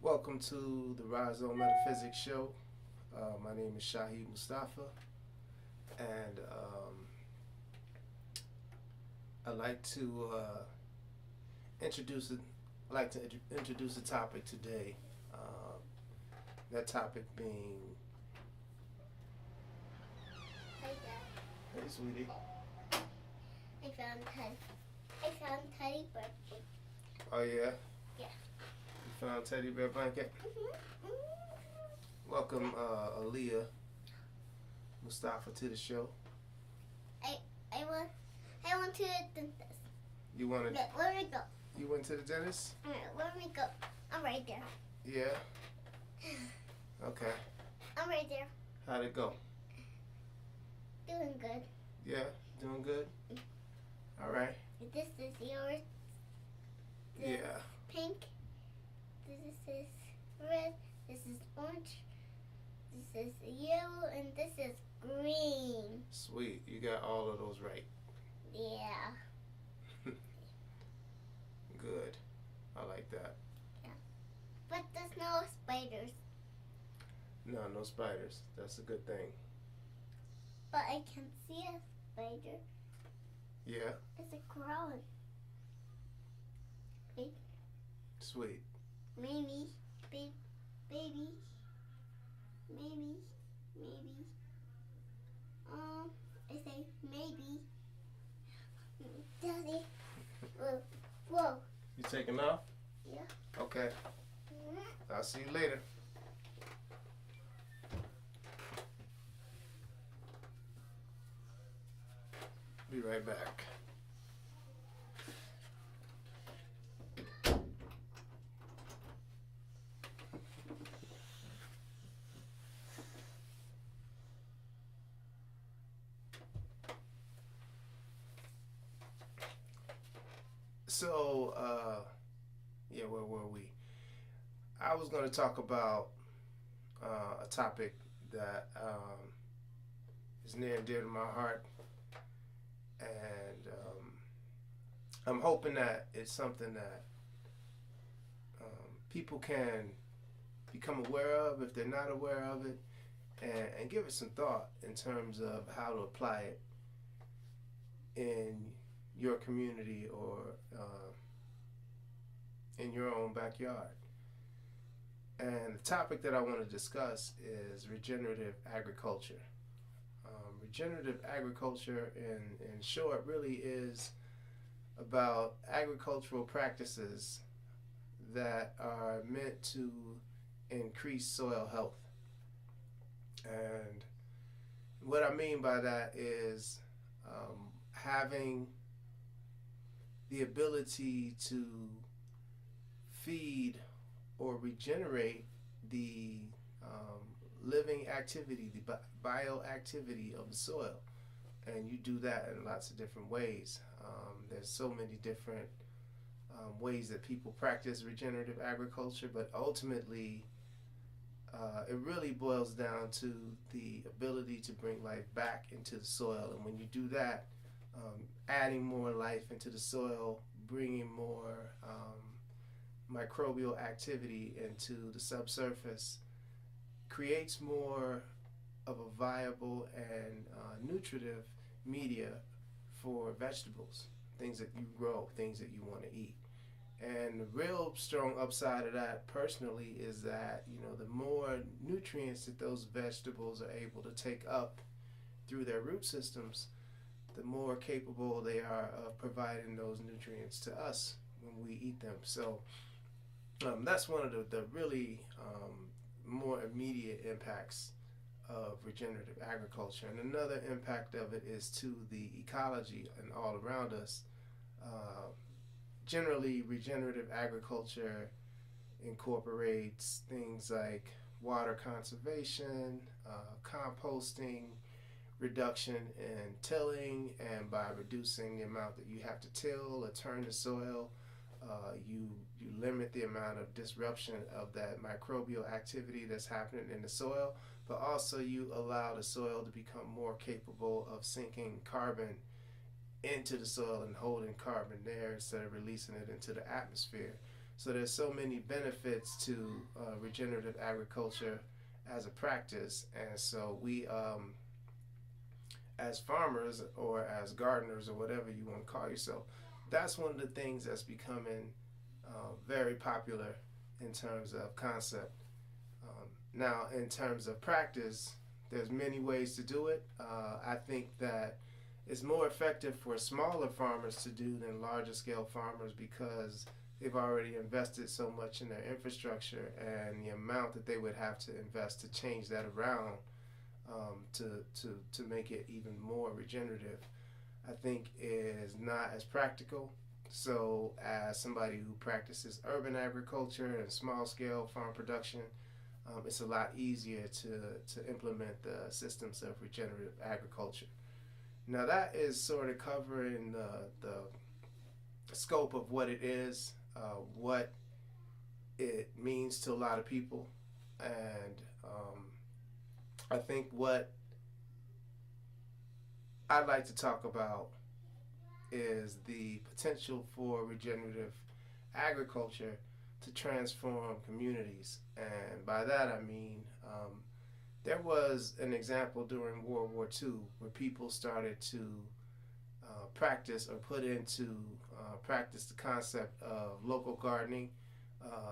Welcome to the Rhizome Metaphysics Show. My name is Shahid Mustafa, and I'd like to introduce it. I'd like to introduce a topic today. Uh, that topic being, Hi Dad. hey sweetie. I found Teddy. I found Teddy bear. Oh yeah. Yeah. You found teddy bear blanket. Welcome, Aaliyah Mustafa, to the show. I I want I want to the dentist. You wanted? Yeah, where we go? You went to the dentist? Where we go? I'm right there. Yeah. Okay. I'm right there. How'd it go? Doing good. Yeah. Doing good. All right. This is yours. This Yeah. Pink. This is red. This is orange. This is yellow, and this is green. Sweet. You got all of those right. Yeah. Good. I like that. But there's no spiders. No, no spiders. That's a good thing. But I can see a spider. Yeah. It's a crawling. Sweet. Maybe, baby, maybe. I say maybe. Daddy. Whoa. You taking off? Yeah. Okay. I'll see you later. Be right back. So, yeah, where were we? I was going to talk about a topic that is near and dear to my heart, and I'm hoping that it's something that people can become aware of if they're not aware of it, and give it some thought in terms of how to apply it in your community or in your own backyard. And the topic that I want to discuss is regenerative agriculture. Regenerative agriculture, in short, really is about agricultural practices that are meant to increase soil health. And what I mean by that is having the ability to feed or regenerate the living activity, the bioactivity of the soil. And you do that in lots of different ways. There's so many different ways that people practice regenerative agriculture, but ultimately it really boils down to the ability to bring life back into the soil. And when you do that, adding more life into the soil, bringing more microbial activity into the subsurface, creates more of a viable and nutritive media for vegetables, things that you grow, things that you want to eat. And the real strong upside of that personally is that, the more nutrients that those vegetables are able to take up through their root systems, the more capable they are of providing those nutrients to us when we eat them. So that's one of the really more immediate impacts of regenerative agriculture. And another impact of it is to the ecology and all around us. Generally, regenerative agriculture incorporates things like water conservation, composting, reduction in tilling, and by reducing the amount that you have to till or turn the soil, you limit the amount of disruption of that microbial activity that's happening in the soil, but also you allow the soil to become more capable of sinking carbon into the soil and holding carbon there instead of releasing it into the atmosphere. So there's so many benefits to regenerative agriculture as a practice, and so we, as farmers or as gardeners or whatever you want to call yourself, that's one of the things that's becoming very popular in terms of concept. Now, in terms of practice, there's many ways to do it. I think that it's more effective for smaller farmers to do than larger scale farmers because they've already invested so much in their infrastructure, and the amount that they would have to invest to change that around to make it even more regenerative, I think is not as practical. So, as somebody who practices urban agriculture and small scale farm production, it's a lot easier to implement the systems of regenerative agriculture. Now, that is sort of covering the scope of what it is, what it means to a lot of people, and I think what I'd like to talk about is the potential for regenerative agriculture to transform communities. And by that I mean there was an example during World War II where people started to practice or put into practice the concept of local gardening.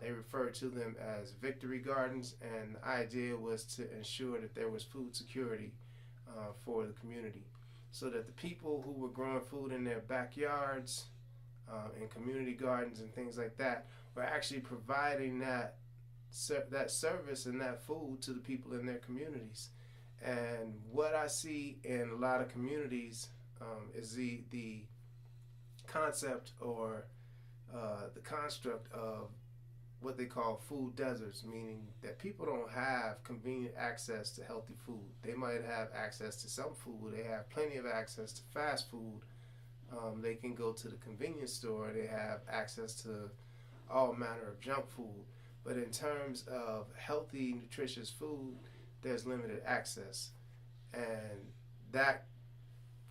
They referred to them as victory gardens, and the idea was to ensure that there was food security for the community, so that the people who were growing food in their backyards, in community gardens and things like that, were actually providing that service and that food to the people in their communities. And what I see in a lot of communities is the concept or the construct of what they call food deserts, meaning that people don't have convenient access to healthy food. They might have access to some food, they have plenty of access to fast food. They can go to the convenience store, they have access to all manner of junk food. But in terms of healthy, nutritious food, there's limited access. And that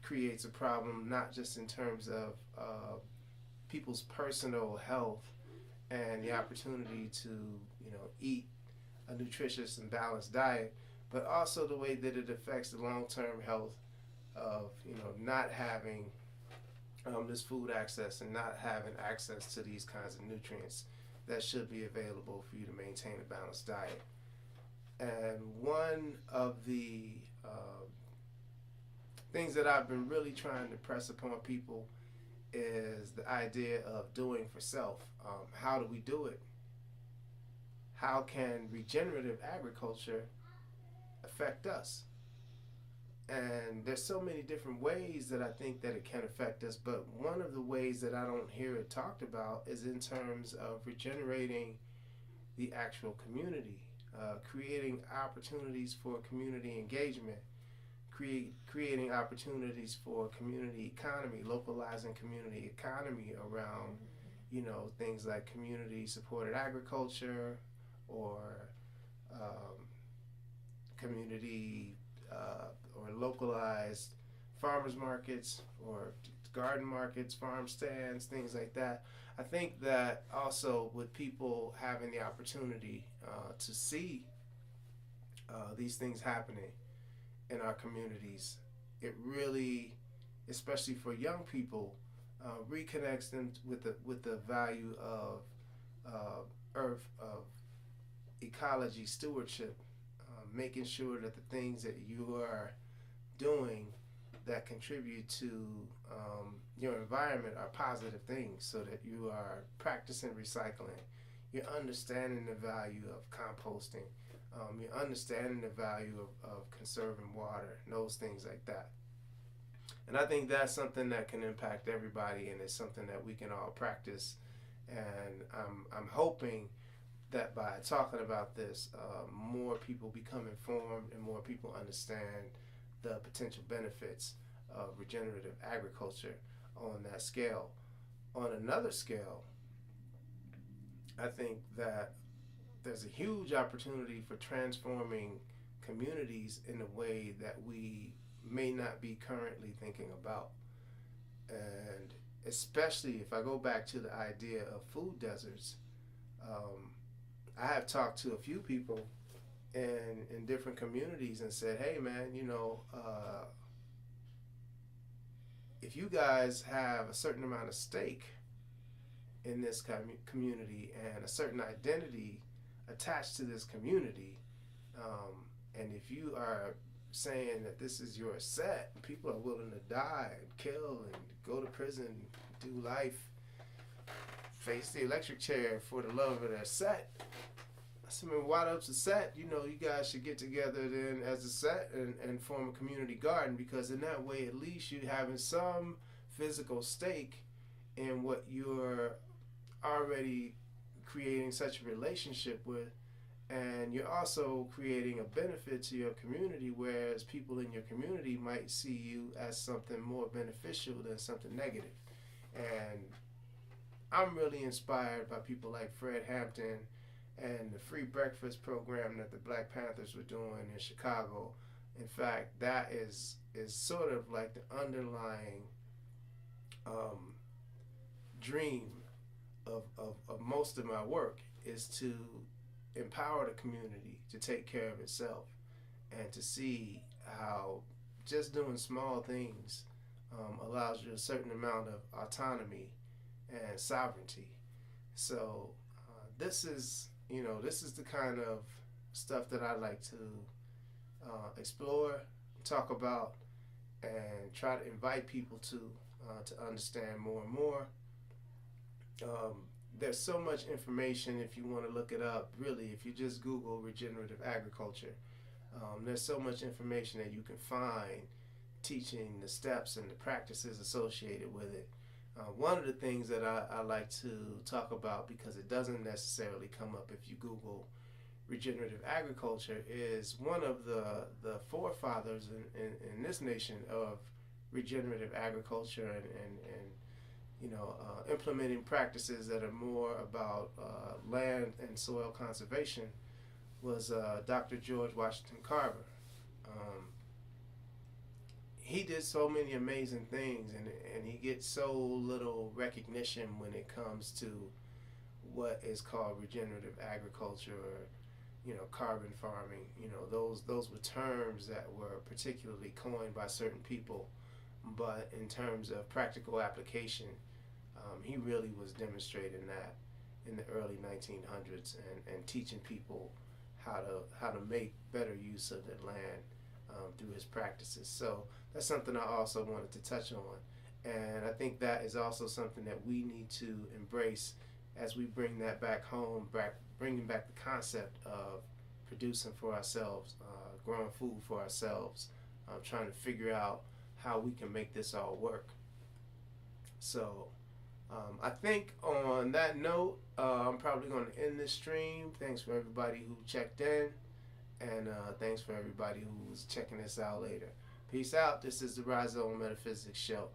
creates a problem not just in terms of people's personal health and the opportunity to, eat a nutritious and balanced diet, but also the way that it affects the long-term health of, not having this food access and not having access to these kinds of nutrients that should be available for you to maintain a balanced diet. And one of the things that I've been really trying to press upon people is the idea of doing for self. How do we do it? How can regenerative agriculture affect us? And there's so many different ways that I think that it can affect us, but one of the ways that I don't hear it talked about is in terms of regenerating the actual community, creating opportunities for community engagement, creating opportunities for community economy, localizing community economy around, things like community supported agriculture or community or localized farmers markets or garden markets, farm stands, things like that. I think that also with people having the opportunity to see these things happening in our communities, it really, especially for young people, reconnects them with the value of earth, of ecology stewardship, making sure that the things that you are doing that contribute to your environment are positive things, so that you are practicing recycling, you're understanding the value of composting, you're understanding the value of conserving water, and those things like that. And I think that's something that can impact everybody, and it's something that we can all practice. And I'm hoping that by talking about this, more people become informed and more people understand the potential benefits of regenerative agriculture on that scale. On another scale, I think that there's a huge opportunity for transforming communities in a way that we may not be currently thinking about. And especially if I go back to the idea of food deserts, Um, I have talked to a few people in different communities and said, hey man, if you guys have a certain amount of stake in this community and a certain identity attached to this community, and if you are saying that this is your set, people are willing to die and kill and go to prison, do life, face the electric chair for the love of their set. I said, man, why up's a set? You guys should get together then as a set and form a community garden, because in that way, at least you're having some physical stake in what you're already creating such a relationship with, and you're also creating a benefit to your community, whereas people in your community might see you as something more beneficial than something negative. And I'm really inspired by people like Fred Hampton and the free breakfast program that the Black Panthers were doing in Chicago. In fact, that is sort of like the underlying dream of most of my work, is to empower the community to take care of itself and to see how just doing small things allows you a certain amount of autonomy and sovereignty. So this is the kind of stuff that I like to explore, talk about, and try to invite people to understand more and more. There's so much information if you want to look it up. Really, if you just Google regenerative agriculture, there's so much information that you can find teaching the steps and the practices associated with it. One of the things that I like to talk about, because it doesn't necessarily come up if you Google regenerative agriculture, is one of the forefathers in this nation of regenerative agriculture and implementing practices that are more about land and soil conservation, was Dr. George Washington Carver. He did so many amazing things, and he gets so little recognition when it comes to what is called regenerative agriculture, or carbon farming. Those were terms that were particularly coined by certain people, but in terms of practical application, he really was demonstrating that in the early 1900s, and teaching people how to make better use of the land through his practices. So that's something I also wanted to touch on, and I think that is also something that we need to embrace as we bring that back home, bringing back the concept of producing for ourselves, growing food for ourselves, trying to figure out how we can make this all work. So I think on that note, I'm probably going to end this stream. Thanks for everybody who checked in, and thanks for everybody who's checking this out later. Peace out. This is the Rhizome Metaphysics Show.